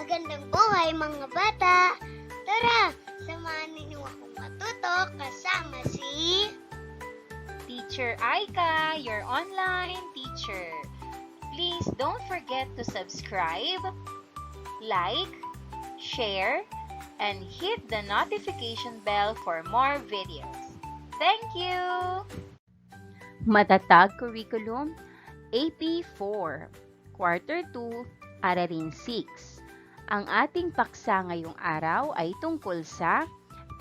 Magandang buhay mga bata! Tara, samahan ninyo akong matuto kasama si... Teacher Aika, your online teacher. Please don't forget to subscribe, like, share, and hit the notification bell for more videos. Thank you! Matatag Curriculum AP4 Quarter 2 Aralin 6. Ang ating paksa ngayong araw ay tungkol sa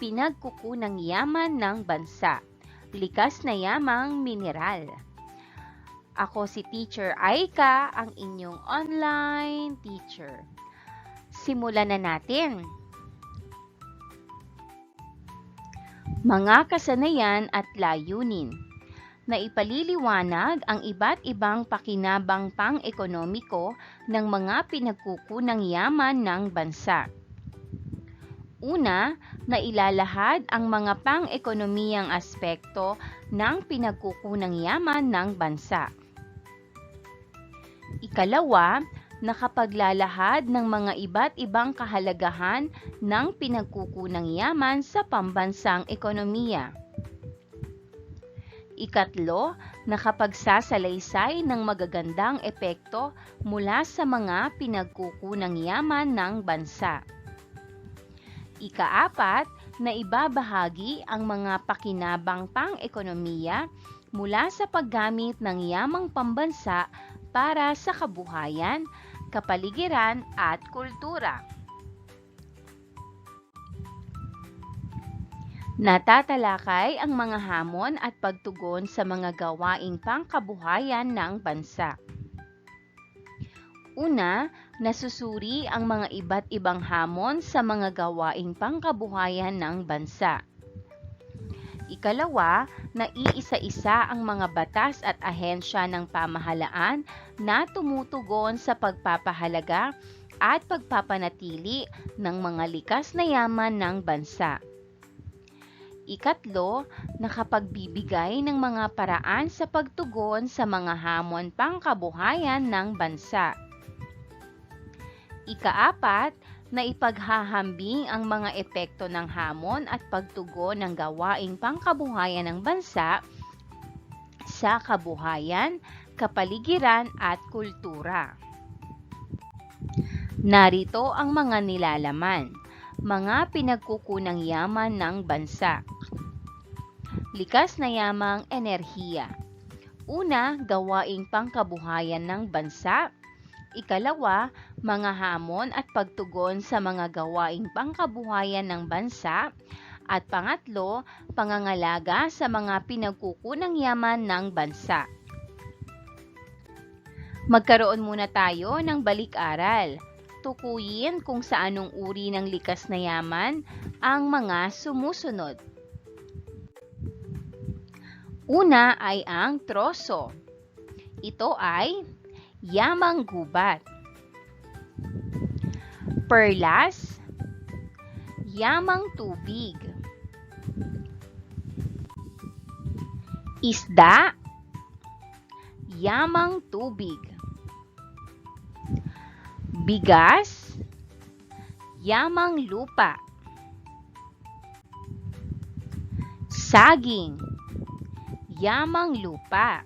pinagkukunang yaman ng bansa, likas na yamang mineral. Ako si Teacher Aika, ang inyong online teacher. Simulan na natin. Mga kasanayan at layunin. Na ipaliliwanag ang iba't ibang pakinabang pang-ekonomiko ng mga pinagkukunang yaman ng bansa. Una, na ilalahad ang mga pang-ekonomiyang aspekto ng pinagkukunang yaman ng bansa. Ikalawa, nakapaglalahad ng mga iba't ibang kahalagahan ng pinagkukunang yaman sa pambansang ekonomiya. Ikatlo, nakapagsasalaysay ng magagandang epekto mula sa mga pinagkukunang yaman ng bansa. Ikaapat, na ibabahagi ang mga pakinabang pang-ekonomiya mula sa paggamit ng yamang pambansa para sa kabuhayan, kapaligiran at kultura. Natatalakay ang mga hamon at pagtugon sa mga gawaing pangkabuhayan ng bansa. Una, nasusuri ang mga iba't ibang hamon sa mga gawaing pangkabuhayan ng bansa. Ikalawa, naiisa-isa ang mga batas at ahensya ng pamahalaan na tumutugon sa pagpapahalaga at pagpapanatili ng mga likas na yaman ng bansa. Ikatlo, nakapagbibigay ng mga paraan sa pagtugon sa mga hamon pangkabuhayan ng bansa. Ikaapat, na ipaghahambing ang mga epekto ng hamon at pagtugon ng gawaing pangkabuhayan ng bansa sa kabuhayan, kapaligiran at kultura. Narito ang mga nilalaman. Mga pinagkukunang yaman ng bansa. Likas na yamang enerhiya. Una, gawaing pangkabuhayan ng bansa. Ikalawa, mga hamon at pagtugon sa mga gawaing pangkabuhayan ng bansa. At pangatlo, pangangalaga sa mga pinagkukunang yaman ng bansa. Magkaroon muna tayo ng balik-aral. Tukuyin kung sa anong uri ng likas na yaman ang mga sumusunod. Una ay ang troso. Ito ay yamang gubat. Perlas, yamang tubig. Isda, yamang tubig. Bigas, yamang lupa. Saging, yamang lupa.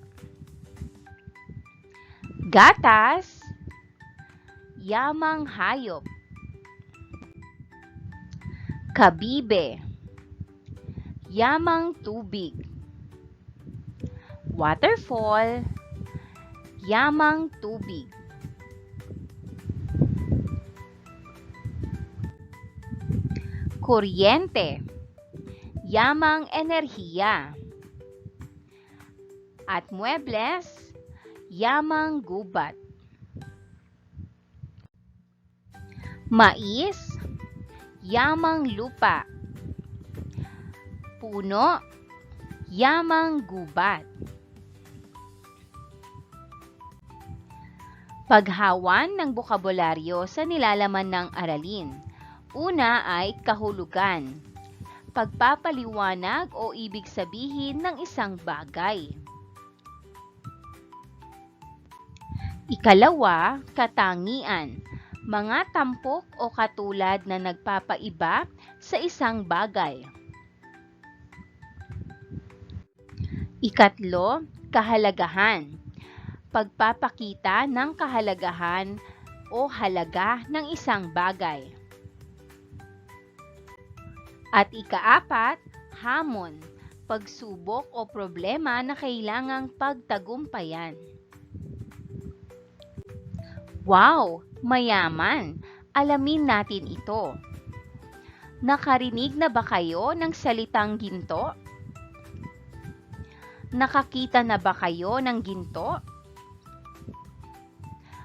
Gatas, yamang hayop. Kabibe, yamang tubig. Waterfall, yamang tubig. Kuryente, yamang enerhiya. At muebles, yamang gubat. Mais, yamang lupa. Puno, yamang gubat. Paghawan ng bokabularyo sa nilalaman ng aralin. Una ay kahulugan. Pagpapaliwanag o ibig sabihin ng isang bagay. Ikalawa, katangian. Mga tampok o katulad na nagpapaiba sa isang bagay. Ikatlo, kahalagahan. Pagpapakita ng kahalagahan o halaga ng isang bagay. At ikaapat, hamon. Pagsubok o problema na kailangang pagtagumpayan. Wow! Mayaman! Alamin natin ito. Nakarinig na ba kayo ng salitang ginto? Nakakita na ba kayo ng ginto?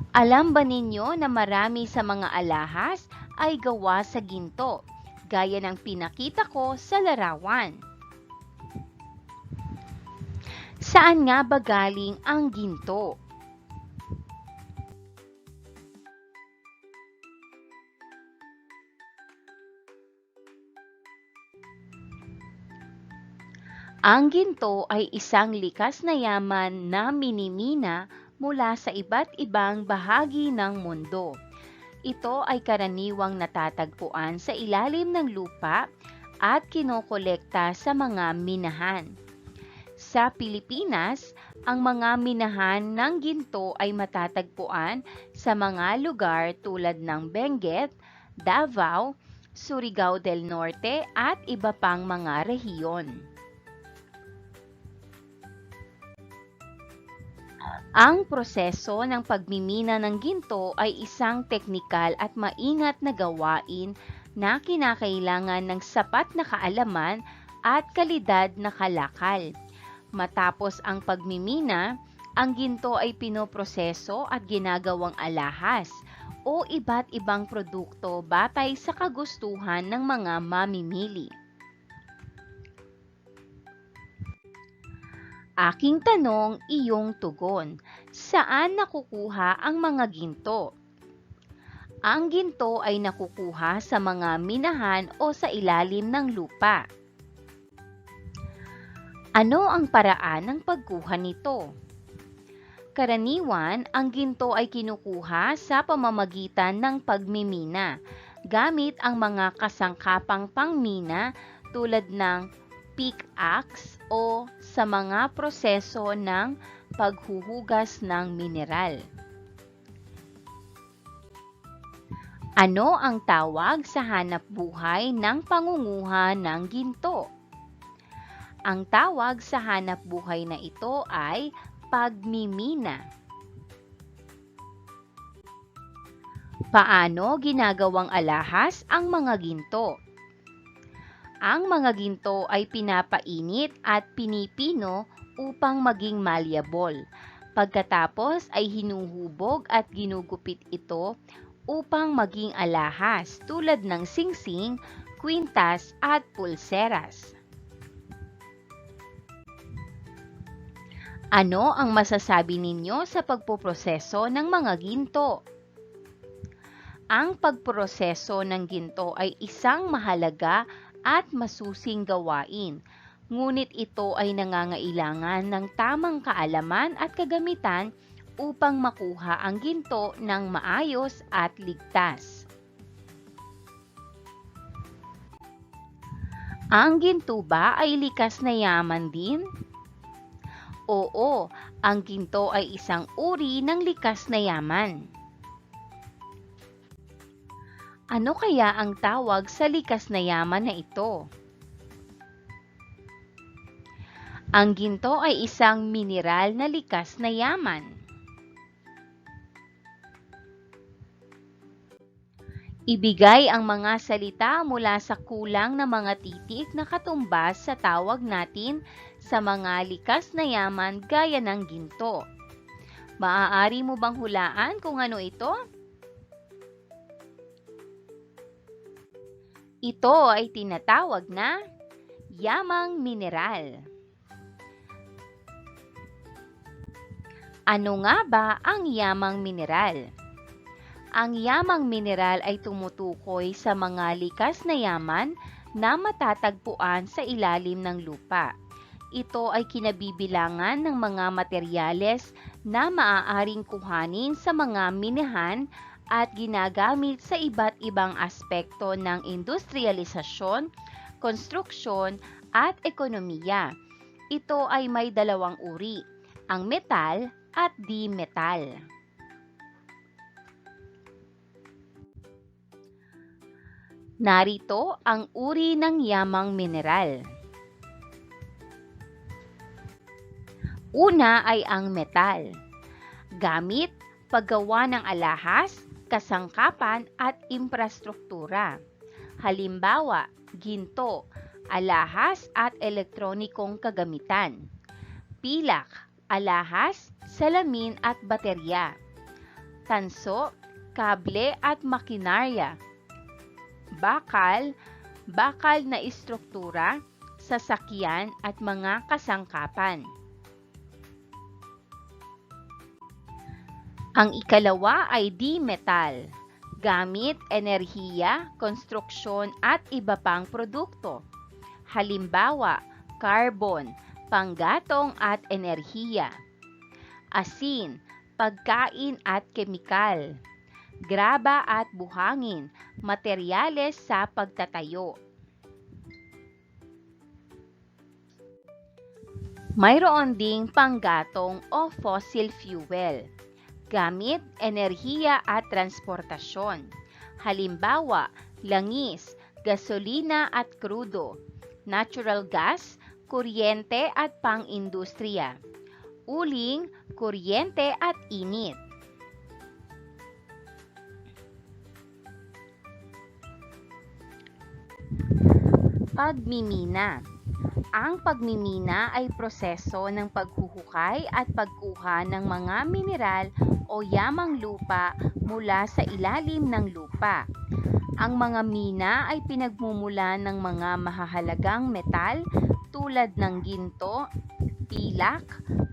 Alam ba ninyo na marami sa mga alahas ay gawa sa ginto, gaya ng pinakita ko sa larawan? Saan nga ba galing ang ginto? Ang ginto ay isang likas na yaman na minimina mula sa iba't ibang bahagi ng mundo. Ito ay karaniwang natatagpuan sa ilalim ng lupa at kinokolekta sa mga minahan. Sa Pilipinas, ang mga minahan ng ginto ay matatagpuan sa mga lugar tulad ng Benguet, Davao, Surigao del Norte at iba pang mga rehiyon. Ang proseso ng pagmimina ng ginto ay isang teknikal at maingat na gawain na kinakailangan ng sapat na kaalaman at kalidad na kalakal. Matapos ang pagmimina, ang ginto ay pinoproseso at ginagawang alahas o iba't ibang produkto batay sa kagustuhan ng mga mamimili. Aking tanong, iyong tugon. Saan nakukuha ang mga ginto? Ang ginto ay nakukuha sa mga minahan o sa ilalim ng lupa. Ano ang paraan ng pagkuha nito? Karaniwan, ang ginto ay kinukuha sa pamamagitan ng pagmimina, gamit ang mga kasangkapang pangmina tulad ng pickaxe o sa mga proseso ng paghuhugas ng mineral. Ano ang tawag sa hanapbuhay ng pangunguha ng ginto? Ang tawag sa hanapbuhay na ito ay pagmimina. Paano ginagawang alahas ang mga ginto? Ang mga ginto ay pinapainit at pinipino upang maging malleable. Pagkatapos ay hinuhubog at ginugupit ito upang maging alahas tulad ng singsing, kwintas at pulseras. Ano ang masasabi ninyo sa pagpoproseso ng mga ginto? Ang pagproseso ng ginto ay isang mahalaga at masusing gawain, ngunit ito ay nangangailangan ng tamang kaalaman at kagamitan upang makuha ang ginto ng maayos at ligtas. Ang ginto ba ay likas na yaman din? Oo, ang ginto ay isang uri ng likas na yaman. Ano kaya ang tawag sa likas na yaman na ito? Ang ginto ay isang mineral na likas na yaman. Ibigay ang mga salita mula sa kulang na mga titik na katumbas sa tawag natin sa mga likas na yaman gaya ng ginto. Maaari mo bang hulaan kung ano ito? Ito ay tinatawag na yamang mineral. Ano nga ba ang yamang mineral? Ang yamang mineral ay tumutukoy sa mga likas na yaman na matatagpuan sa ilalim ng lupa. Ito ay kinabibilangan ng mga materyales na maaaring kuhanin sa mga minahan at ginagamit sa iba't ibang aspekto ng industrialisasyon, konstruksyon, at ekonomiya. Ito ay may dalawang uri, ang metal at di-metal. Narito ang uri ng yamang mineral. Una ay ang metal. Gamit, paggawa ng alahas, kasangkapan at infrastruktura. Halimbawa, ginto, alahas at elektronikong kagamitan. Pilak, alahas, salamin at baterya. Tanso, kable at makinarya. Bakal, bakal na istruktura, sasakyan at mga kasangkapan. Ang ikalawa ay di-metal, gamit, enerhiya, konstruksyon at iba pang produkto. Halimbawa, carbon, panggatong at enerhiya. Asin, pagkain at kemikal. Graba at buhangin, materyales sa pagtatayo. Mayroon ding panggatong o fossil fuel. Gamit, enerhiya at transportasyon. Halimbawa, langis, gasolina at krudo, natural gas, kuryente at pang-industriya, uling, kuryente at init. Pagmimina. Ang pagmimina ay proseso ng paghuhukay at pagkuha ng mga mineral o yamang lupa mula sa ilalim ng lupa. Ang mga mina ay pinagmumulan ng mga mahahalagang metal tulad ng ginto, pilak,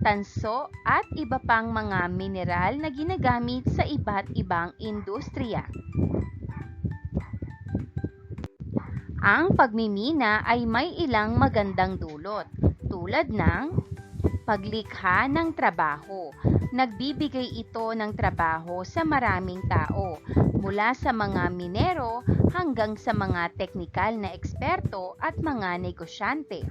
tanso at iba pang mga mineral na ginagamit sa iba't ibang industriya. Ang pagmimina ay may ilang magandang dulot, tulad ng paglikha ng trabaho. Nagbibigay ito ng trabaho sa maraming tao, mula sa mga minero hanggang sa mga teknikal na eksperto at mga negosyante.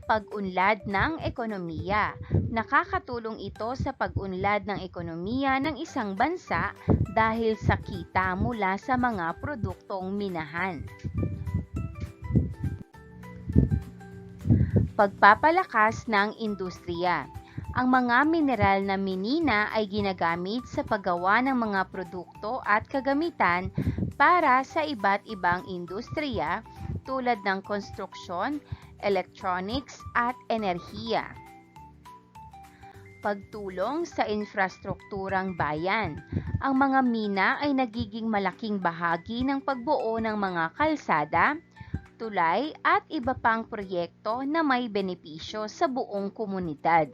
Pag-unlad ng ekonomiya. Nakakatulong ito sa pag-unlad ng ekonomiya ng isang bansa dahil sa kita mula sa mga produktong minahan. Pagpapalakas ng industriya. Ang mga mineral na minina ay ginagamit sa paggawa ng mga produkto at kagamitan para sa iba't ibang industriya tulad ng konstruksyon, electronics at enerhiya. Pagtulong sa infrastrukturang bayan. Ang mga mina ay nagiging malaking bahagi ng pagbuo ng mga kalsada, tulay at iba pang proyekto na may benepisyo sa buong komunidad.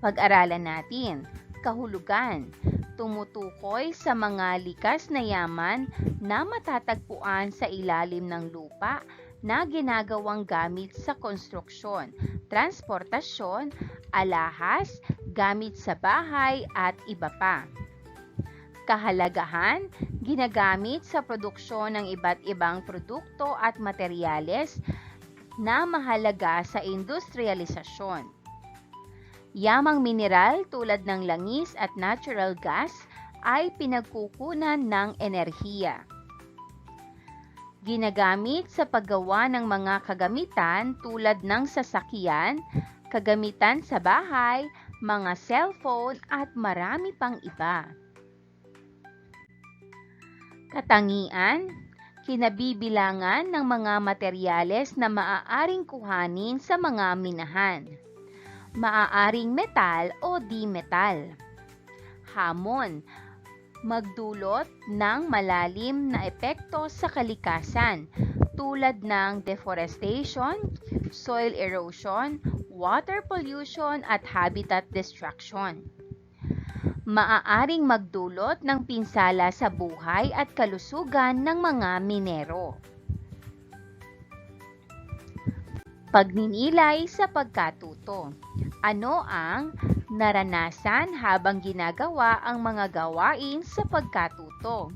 Pag-aralan natin, kahulugan. Tumutukoy sa mga likas na yaman na matatagpuan sa ilalim ng lupa na ginagawang gamit sa konstruksyon, transportasyon, alahas, gamit sa bahay at iba pa. Kahalagahan, ginagamit sa produksyon ng iba't ibang produkto at materyales na mahalaga sa industrialisasyon. Yamang mineral tulad ng langis at natural gas ay pinagkukunan ng enerhiya. Ginagamit sa paggawa ng mga kagamitan tulad ng sasakyan, kagamitan sa bahay, mga cellphone at marami pang iba. Katangian, kinabibilangan ng mga materyales na maaaring kuhanin sa mga minahan. Maaaring metal o di-metal. Hamon, magdulot ng malalim na epekto sa kalikasan tulad ng deforestation, soil erosion, water pollution at habitat destruction. Maaaring magdulot ng pinsala sa buhay at kalusugan ng mga minero. Pagninilay sa pagkatuto. Ano ang Naranasan habang ginagawa ang mga gawain sa pagkatuto.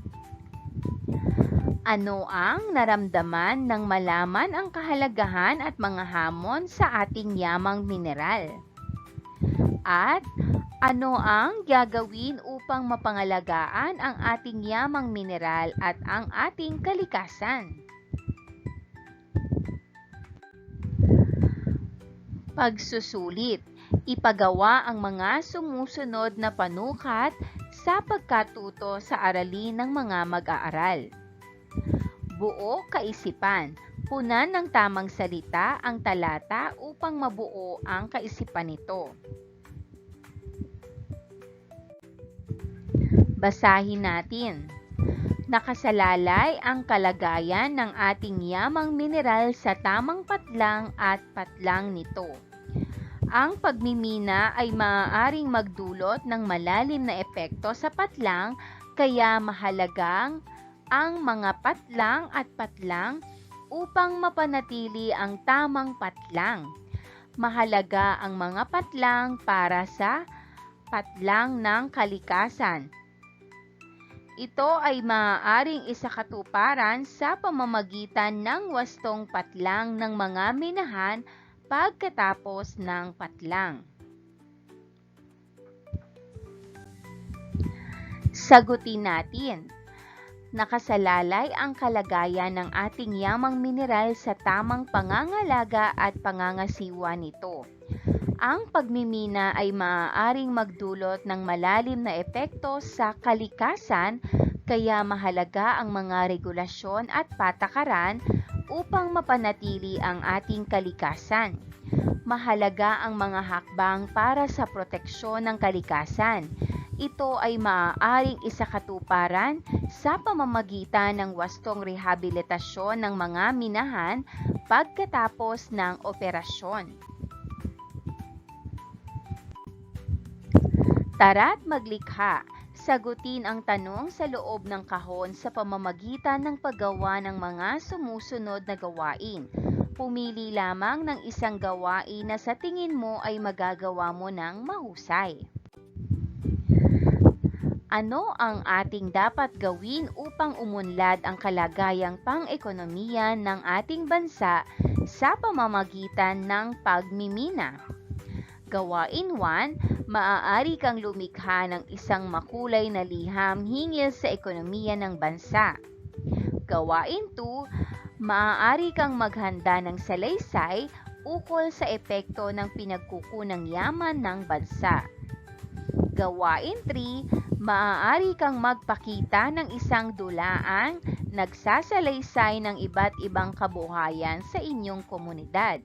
Ano ang naramdaman nang malaman ang kahalagahan at mga hamon sa ating yamang mineral? At ano ang gagawin upang mapangalagaan ang ating yamang mineral at ang ating kalikasan? Pagsusulit. Ipagawa ang mga sumusunod na panukat sa pagkatuto sa aralin ng mga mag-aaral. Buo kaisipan. Punan ng tamang salita ang talata upang mabuo ang kaisipan nito. Basahin natin. Nakasalalay ang kalagayan ng ating yamang mineral sa tamang patlang at patlang nito. Ang pagmimina ay maaaring magdulot ng malalim na epekto sa patlang, kaya mahalagang ang mga patlang at patlang upang mapanatili ang tamang patlang. Mahalaga ang mga patlang para sa patlang ng kalikasan. Ito ay maaaring isakatuparan sa pamamagitan ng wastong patlang ng mga minahan pagkatapos ng patlang. Sagutin natin. Nakasalalay ang kalagayan ng ating yamang mineral sa tamang pangangalaga at pangangasiwa nito. Ang pagmimina ay maaaring magdulot ng malalim na epekto sa kalikasan, kaya mahalaga ang mga regulasyon at patakaran upang mapanatili ang ating kalikasan. Mahalaga ang mga hakbang para sa proteksyon ng kalikasan. Ito ay maaaring isakatuparan sa pamamagitan ng wastong rehabilitasyon ng mga minahan pagkatapos ng operasyon. Tara't maglikha. Sagutin ang tanong sa loob ng kahon sa pamamagitan ng paggawa ng mga sumusunod na gawain. Pumili lamang ng isang gawain na sa tingin mo ay magagawa mo ng mahusay. Ano ang ating dapat gawin upang umunlad ang kalagayang pang-ekonomiya ng ating bansa sa pamamagitan ng pagmimina? Gawain 1, maaari kang lumikha ng isang makulay na liham hinggil sa ekonomiya ng bansa. Gawain 2, maaari kang maghanda ng salaysay ukol sa epekto ng pinagkukunang yaman ng bansa. Gawain 3, maaari kang magpakita ng isang dulaang nagsasalaysay ng iba't ibang kabuhayan sa inyong komunidad.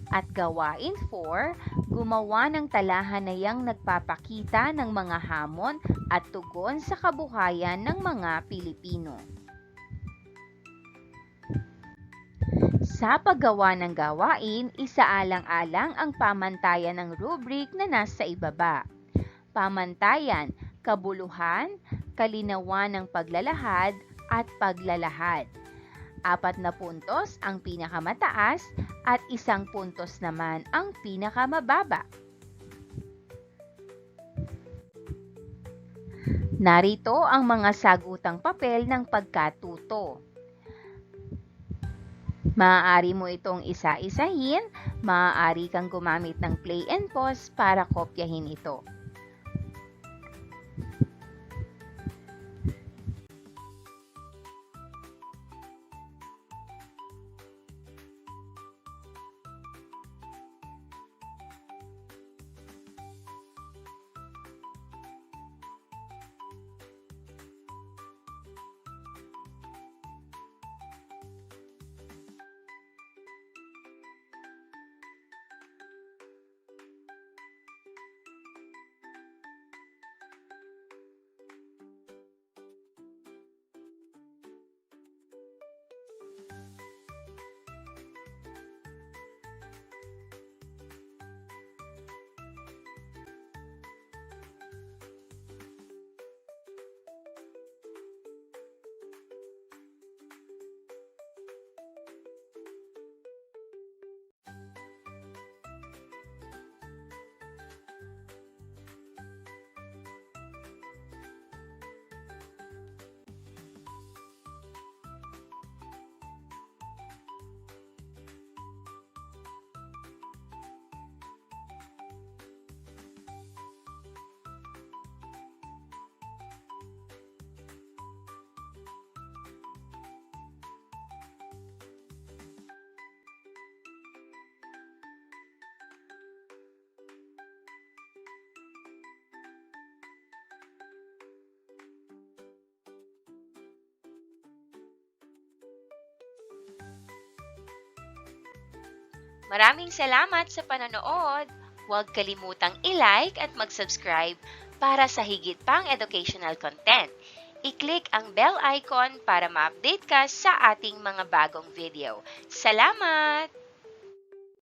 At gawain 4, gumawa ng talahanayang nagpapakita ng mga hamon at tugon sa kabuhayan ng mga Pilipino. Sa paggawa ng gawain, isaalang-alang ang pamantayan ng rubric na nasa ibaba. Pamantayan, kabuluhan, kalinawan ng paglalahad at paglalahad. 4 na puntos ang pinakamataas at 1 puntos naman ang pinakamababa. Narito ang mga sagutang papel ng pagkatuto. Maaari mo itong isa-isahin, maaari kang gumamit ng play and pause para kopyahin ito. Maraming salamat sa panonood. Huwag kalimutang i-like at mag-subscribe para sa higit pang educational content. I-click ang bell icon para ma-update ka sa ating mga bagong video. Salamat!